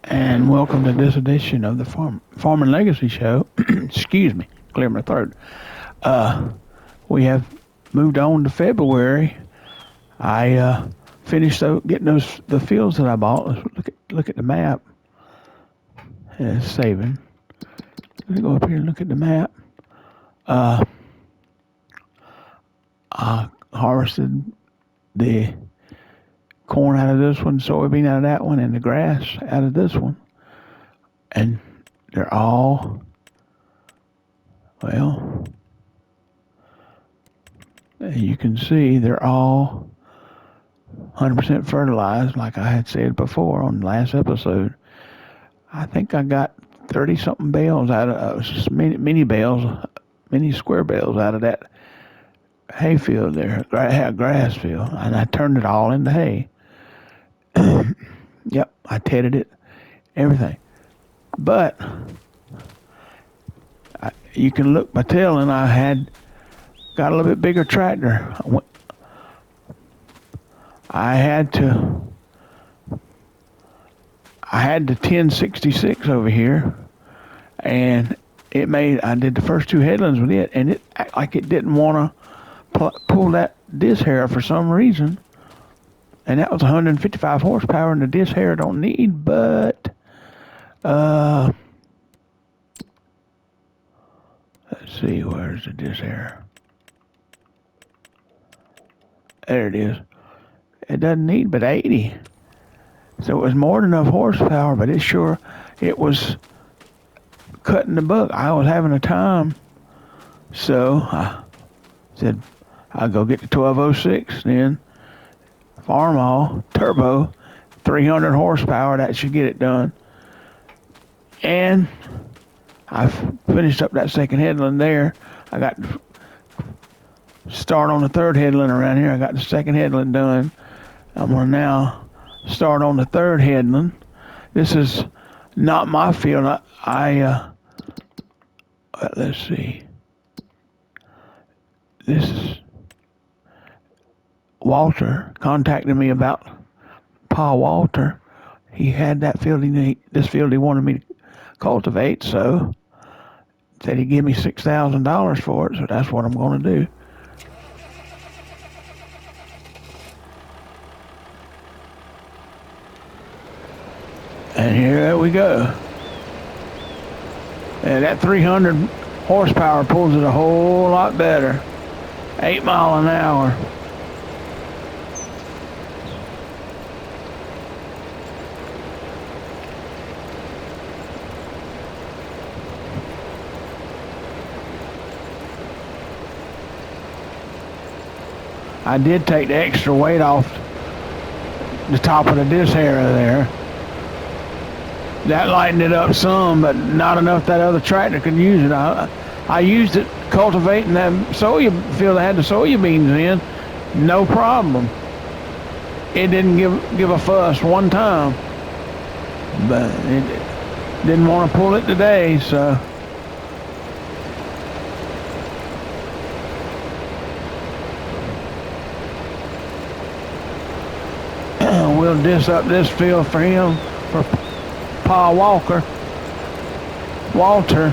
and welcome to this edition of the Farm and Legacy Show. Excuse me, clear my throat. Uh, we have moved on to February. I finished getting those the fields that I bought. Let's look at the map. It's saving. Let me go up here and look at the map. Uh, I harvested the corn out of this one, soybean out of that one, and the grass out of this one, and they're all well. You can see they're all 100% fertilized, like I had said before on the last episode. I think I got 30 something bales out of mini bales, mini square bales out of that hayfield there, grass field, and I turned it all into hay. Yep, I tedded it, everything. But you can look by telling I had got a little bit bigger tractor. I had the 1066 over here, and I did the first two headlands with it, and it acted like it didn't want to pull that disc hair for some reason. And that was 155 horsepower, and the disc hair don't need, but let's see, where's the disc hair? There it is. It doesn't need but 80. So it was more than enough horsepower, but it was cutting the buck. I was having a time. So I said, I'll go get the 1206 then. Farmall, turbo, 300 horsepower, that should get it done. And I finished up that second headland there. I got to start on the third headland around here. I got the second headland done. I'm going to now start on the third headland. This is not my field. Let's see. This is Walter contacted me about Paul Walter. He had that field. This field he wanted me to cultivate. So said he'd give me $6,000 for it. So that's what I'm going to do. And here we go. And that 300 horsepower pulls it a whole lot better. 8 mile an hour. I did take the extra weight off the top of the disc hair there. That lightened it up some, but not enough that other tractor could use it. I used it cultivating that soya field that had the soybeans in, no problem. It didn't give a fuss one time, but it didn't want to pull it today, so. We'll disc up this field for him, for Pa Walker, Walter,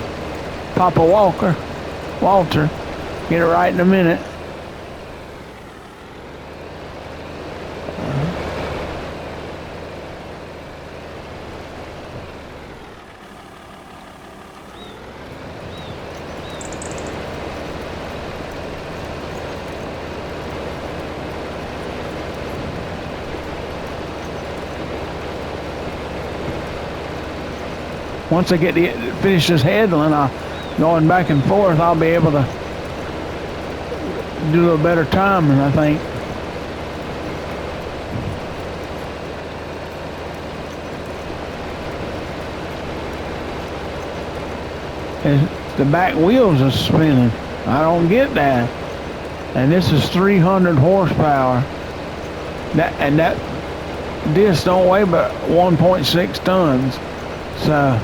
Papa Walker, Walter. Get it right in a minute. Once I finish this headland, going back and forth, I'll be able to do a little better timing, I think. The back wheels are spinning. I don't get that. And this is 300 horsepower. That disc don't weigh but 1.6 tons. So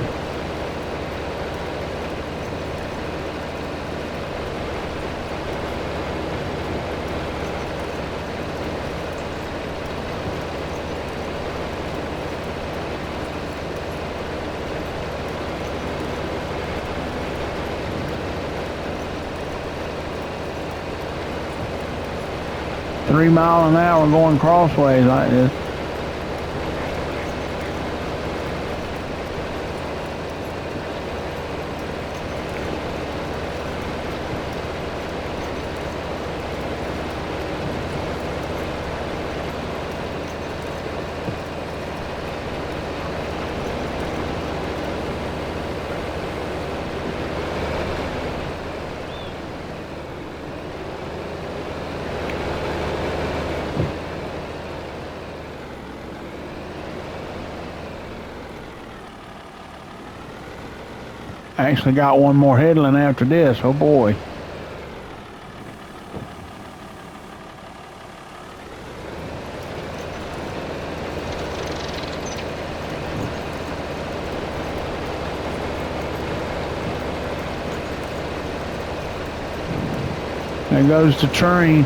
3 mile an hour going crossways like this. I actually got one more headland after this. Oh boy. There goes the train.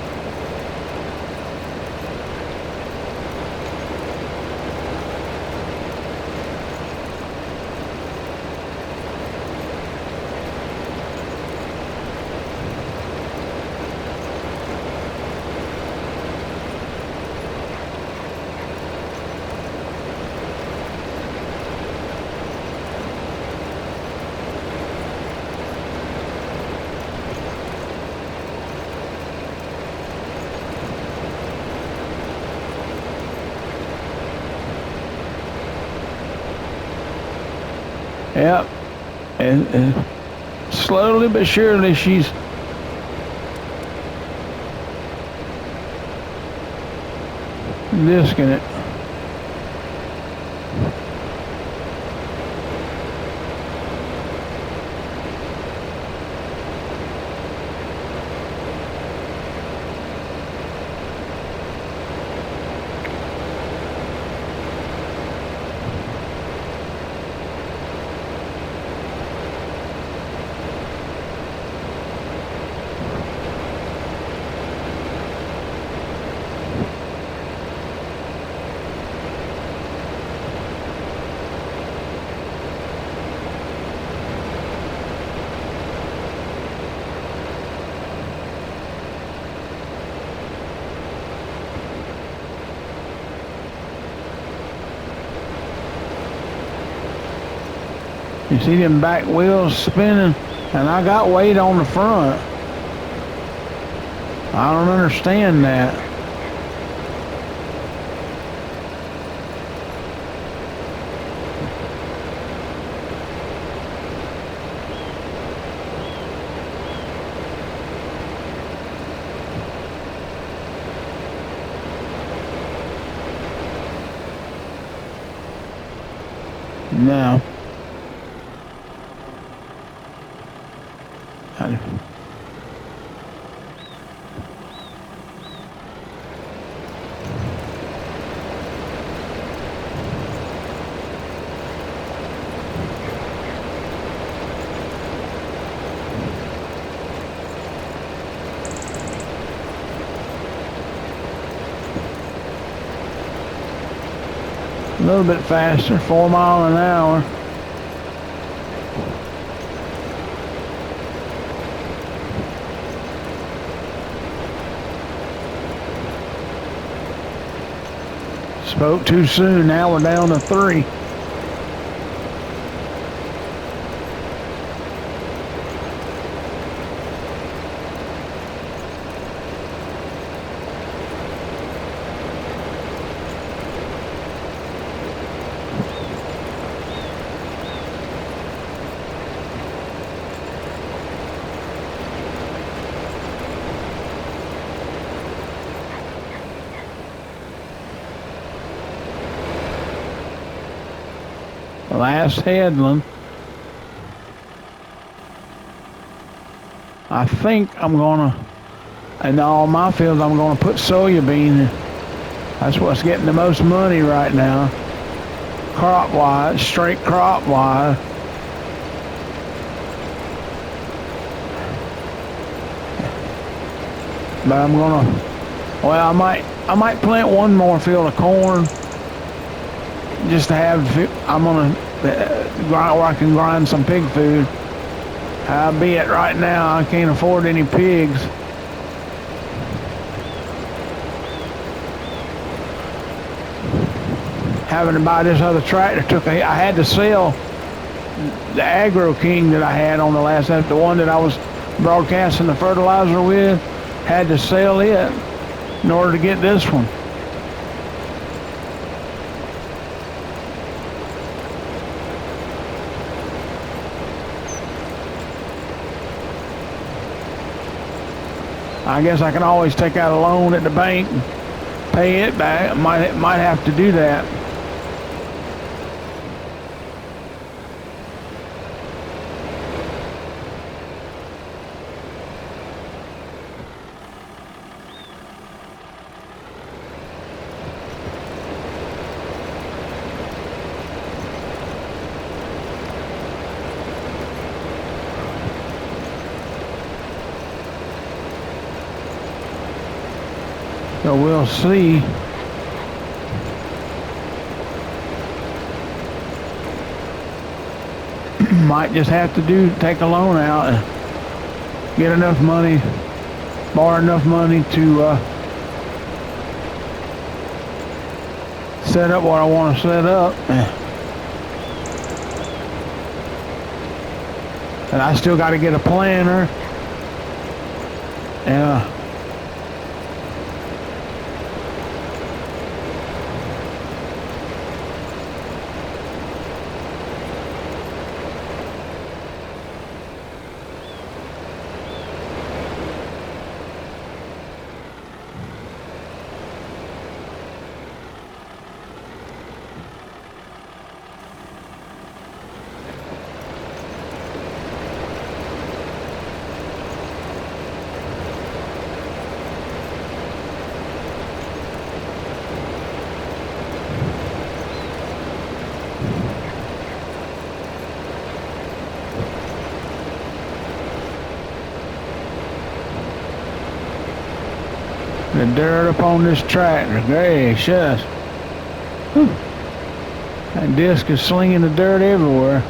Yep. And slowly but surely she's disking it. You see them back wheels spinning, and I got weight on the front. I don't understand that. No. A little bit faster, 4 miles an hour. Spoke too soon, now we're down to 3. Last headland. I think I'm gonna, in all my fields, I'm gonna put soybean in. That's what's getting the most money right now. Crop wise, straight crop wise. But I'm gonna, well, I might plant one more field of corn just to have, I'm gonna grind where I can grind some pig food. Albeit right now I can't afford any pigs. having to buy this other tractor I had to sell the Agro King that I had on the last, the one that I was broadcasting the fertilizer with, had to sell it in order to get this one. I guess I can always take out a loan at the bank and pay it back. Might have to do that. So we'll see. Might just have to take a loan out and get enough money, borrow enough money to set up what I want to set up. And I still got to get a planner. And the dirt up on this tractor, gracious. Whew. That disc is slinging the dirt everywhere.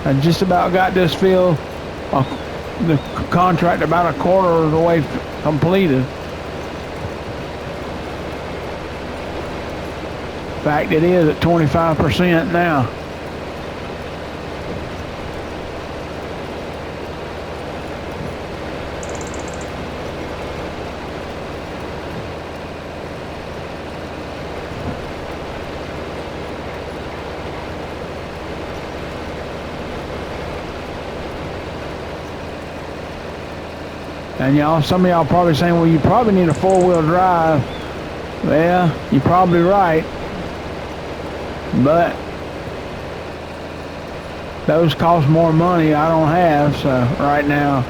I just about got this field, the contract about a quarter of the way completed. In fact, it is at 25% now. And y'all, some of y'all probably saying, well, you probably need a four-wheel drive. Well, you're probably right. But those cost more money I don't have, so right now.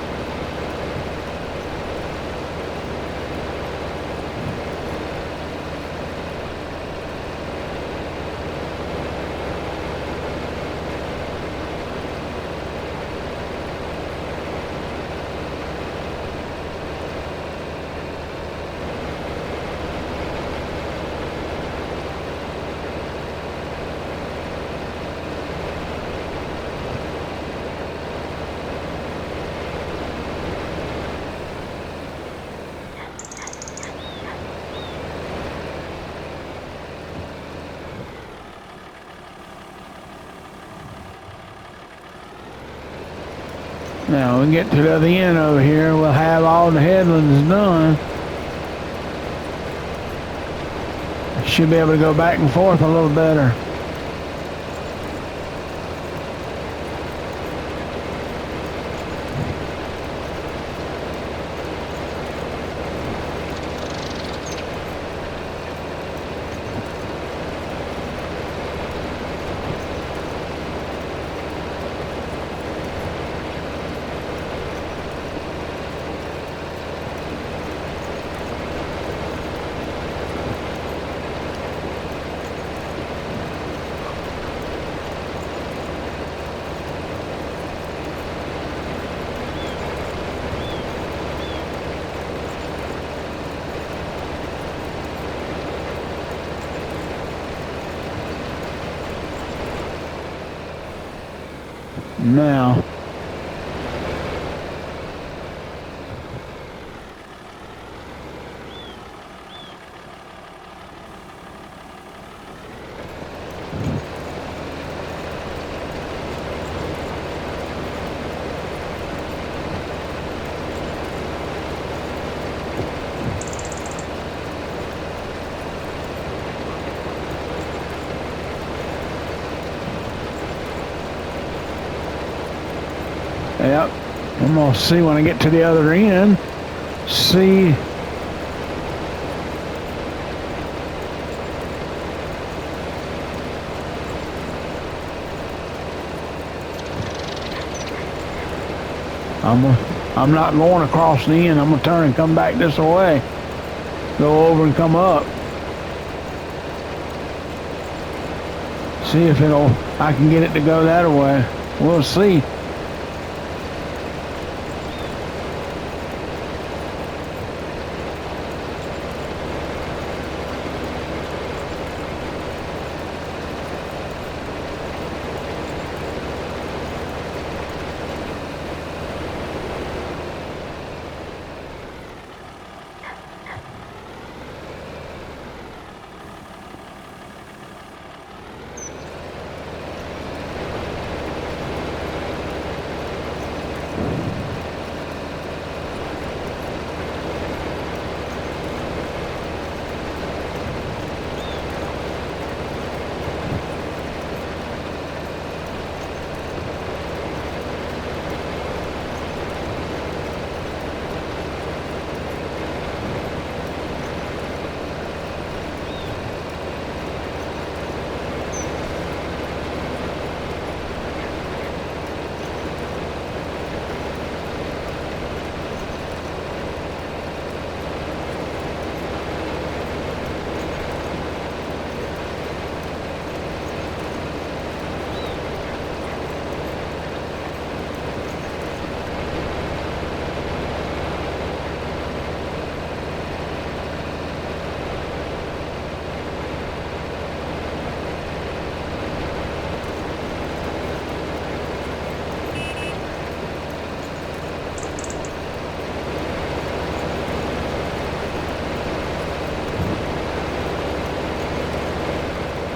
Now we get to the other end over here, we'll have all the headlands done. Should be able to go back and forth a little better. Now, yep, I'm gonna see when I get to the other end. See, I'm not going across the end. I'm gonna turn and come back this way. Go over and come up. See if I can get it to go that way. We'll see.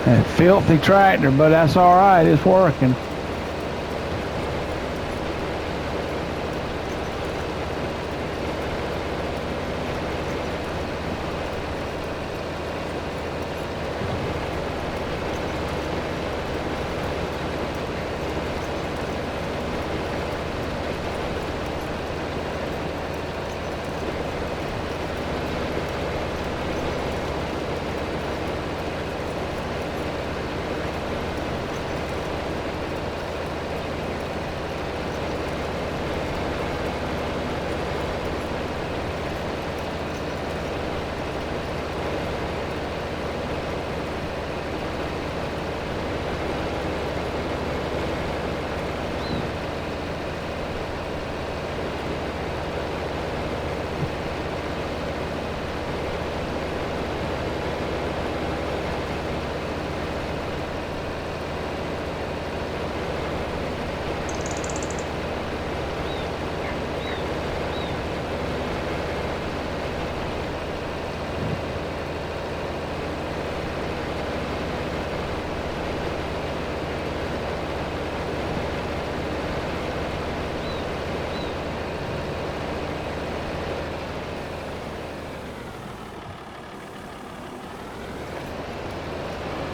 That filthy tractor, but that's all right. It's working.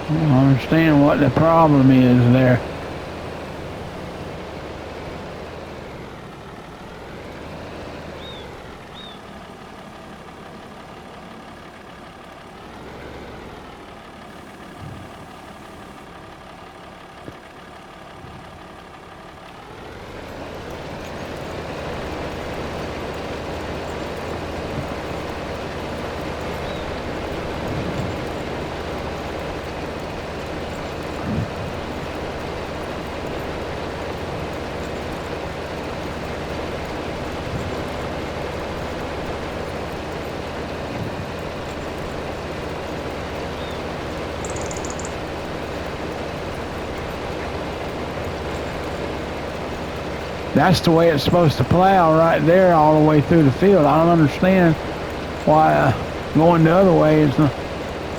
I don't understand what the problem is there. That's the way it's supposed to plow right there all the way through the field. I don't understand why going the other way is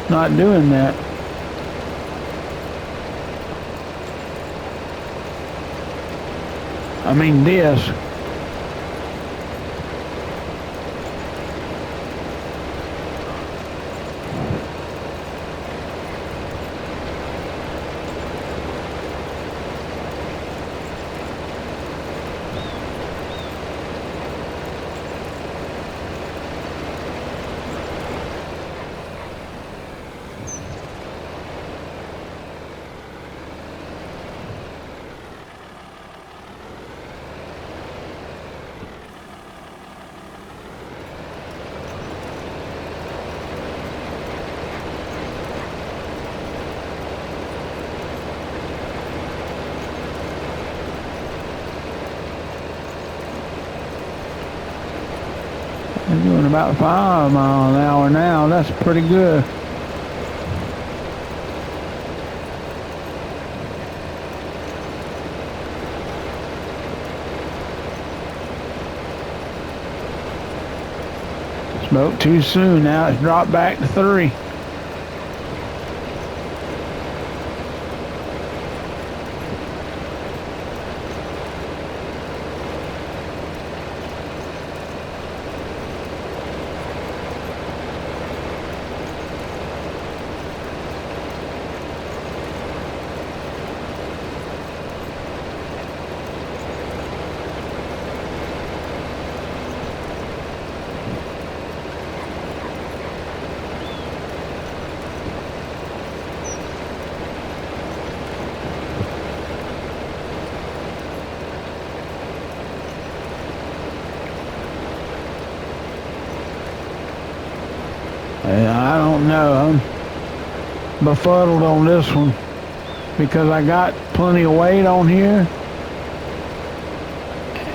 not doing that. I mean this. They're doing about 5 miles an hour now. That's pretty good. Spoke too soon. Now it's dropped back to 3. I don't know. I'm befuddled on this one because I got plenty of weight on here.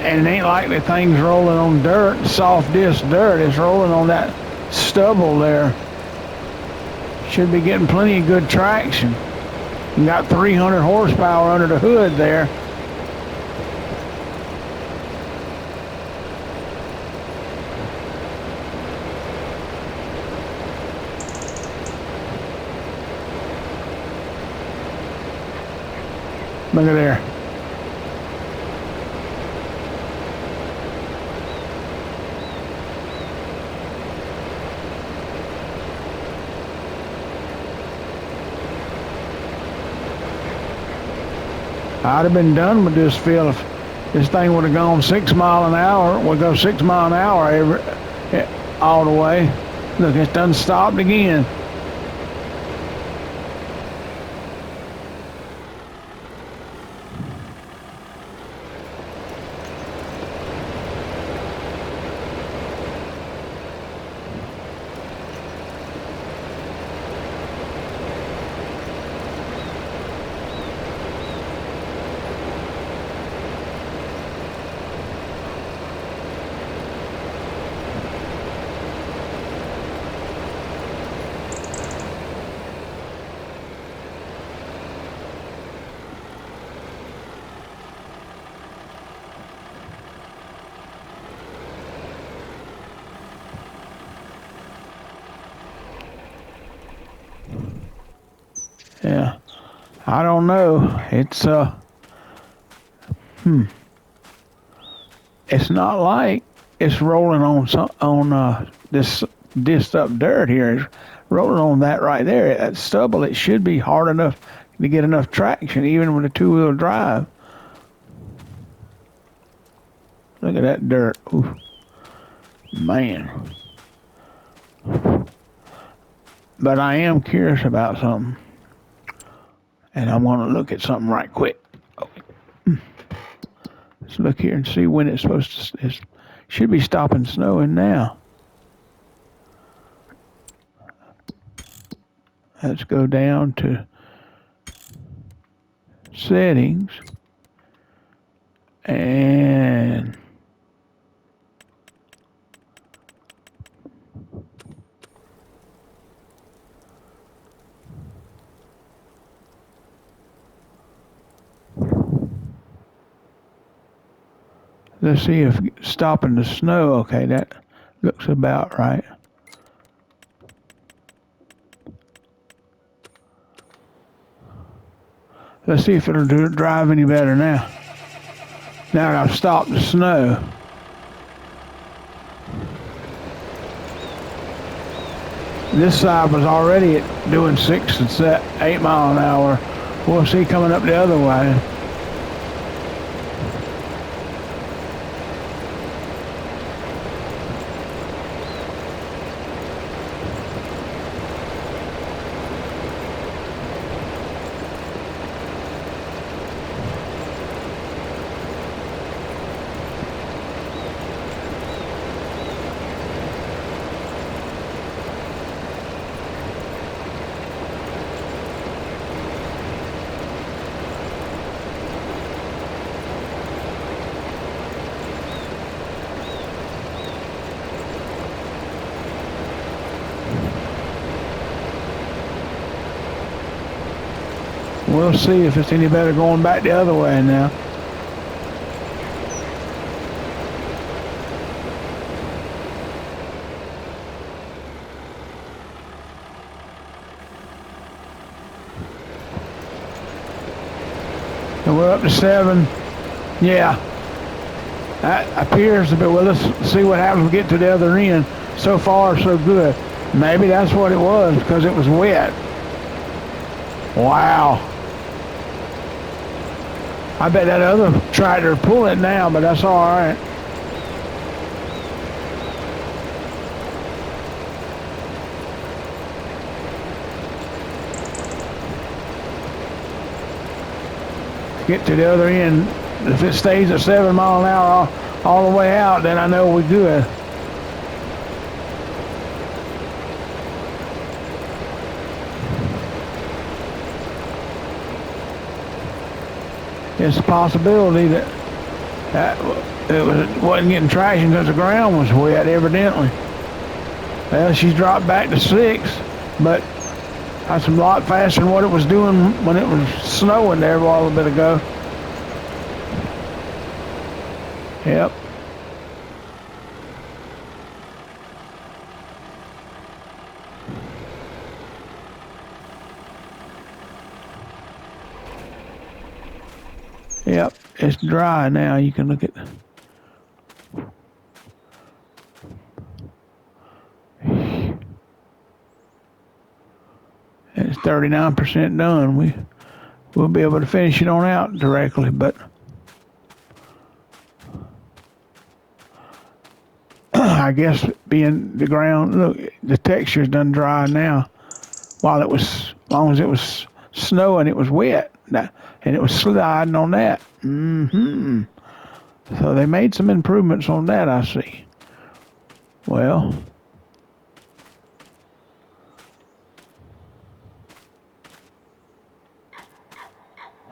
And it ain't like the thing's rolling on dirt, soft disc dirt. It's rolling on that stubble there. Should be getting plenty of good traction. You got 300 horsepower under the hood there. Look at there. I'd have been done with this field if this thing would have gone 6 miles an hour. Would go 6 miles an hour all the way. Look, it's done stopped again. Yeah, I don't know. It's it's not like it's rolling on this disc up dirt here. It's rolling on that right there. That stubble. It should be hard enough to get enough traction, even with a 2-wheel drive. Look at that dirt. Ooh, man. But I am curious about something. And I want to look at something right quick. Let's look here and see when it's supposed to. It should be stopping snowing now. Let's go down to settings and Let's see if stopping the snow, okay, that looks about right. Let's see if it'll drive any better now. Now that I've stopped the snow. This side was already doing 6 and 8 mile an hour. We'll see coming up the other way. We'll see if it's any better going back the other way now. And we're up to 7. Yeah. That appears to be, well, let's see what happens when we get to the other end. So far, so good. Maybe that's what it was, because it was wet. Wow. I bet that other tractor pull it now, but that's all right. Get to the other end. If it stays at 7 mile an hour all the way out, then I know we're good. It's a possibility that it wasn't getting traction because the ground was wet, evidently. Well, she's dropped back to 6, but that's a lot faster than what it was doing when it was snowing there a little bit ago. Yep. Yep, it's dry now. You can look at it's 39% done. We'll be able to finish it on out directly, but I guess being the ground, look, the texture's done dry now. While it was, as long as it was snowing, it was wet, and it was sliding on that. So they made some improvements on that, I see. Well,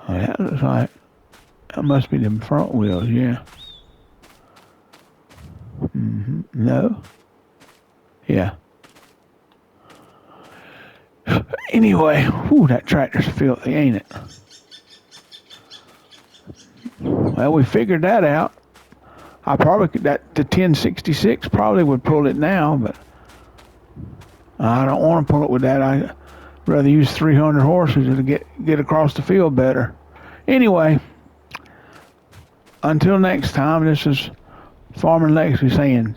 that looks like that must be them front wheels, yeah. No. Yeah. Anyway, whew, that tractor's filthy, ain't it? Well, we figured that out. I probably could, the 1066 probably would pull it now, but I don't want to pull it with that. I'd rather use 300 horses to get across the field better. Anyway, until next time, this is Farmer Lexi saying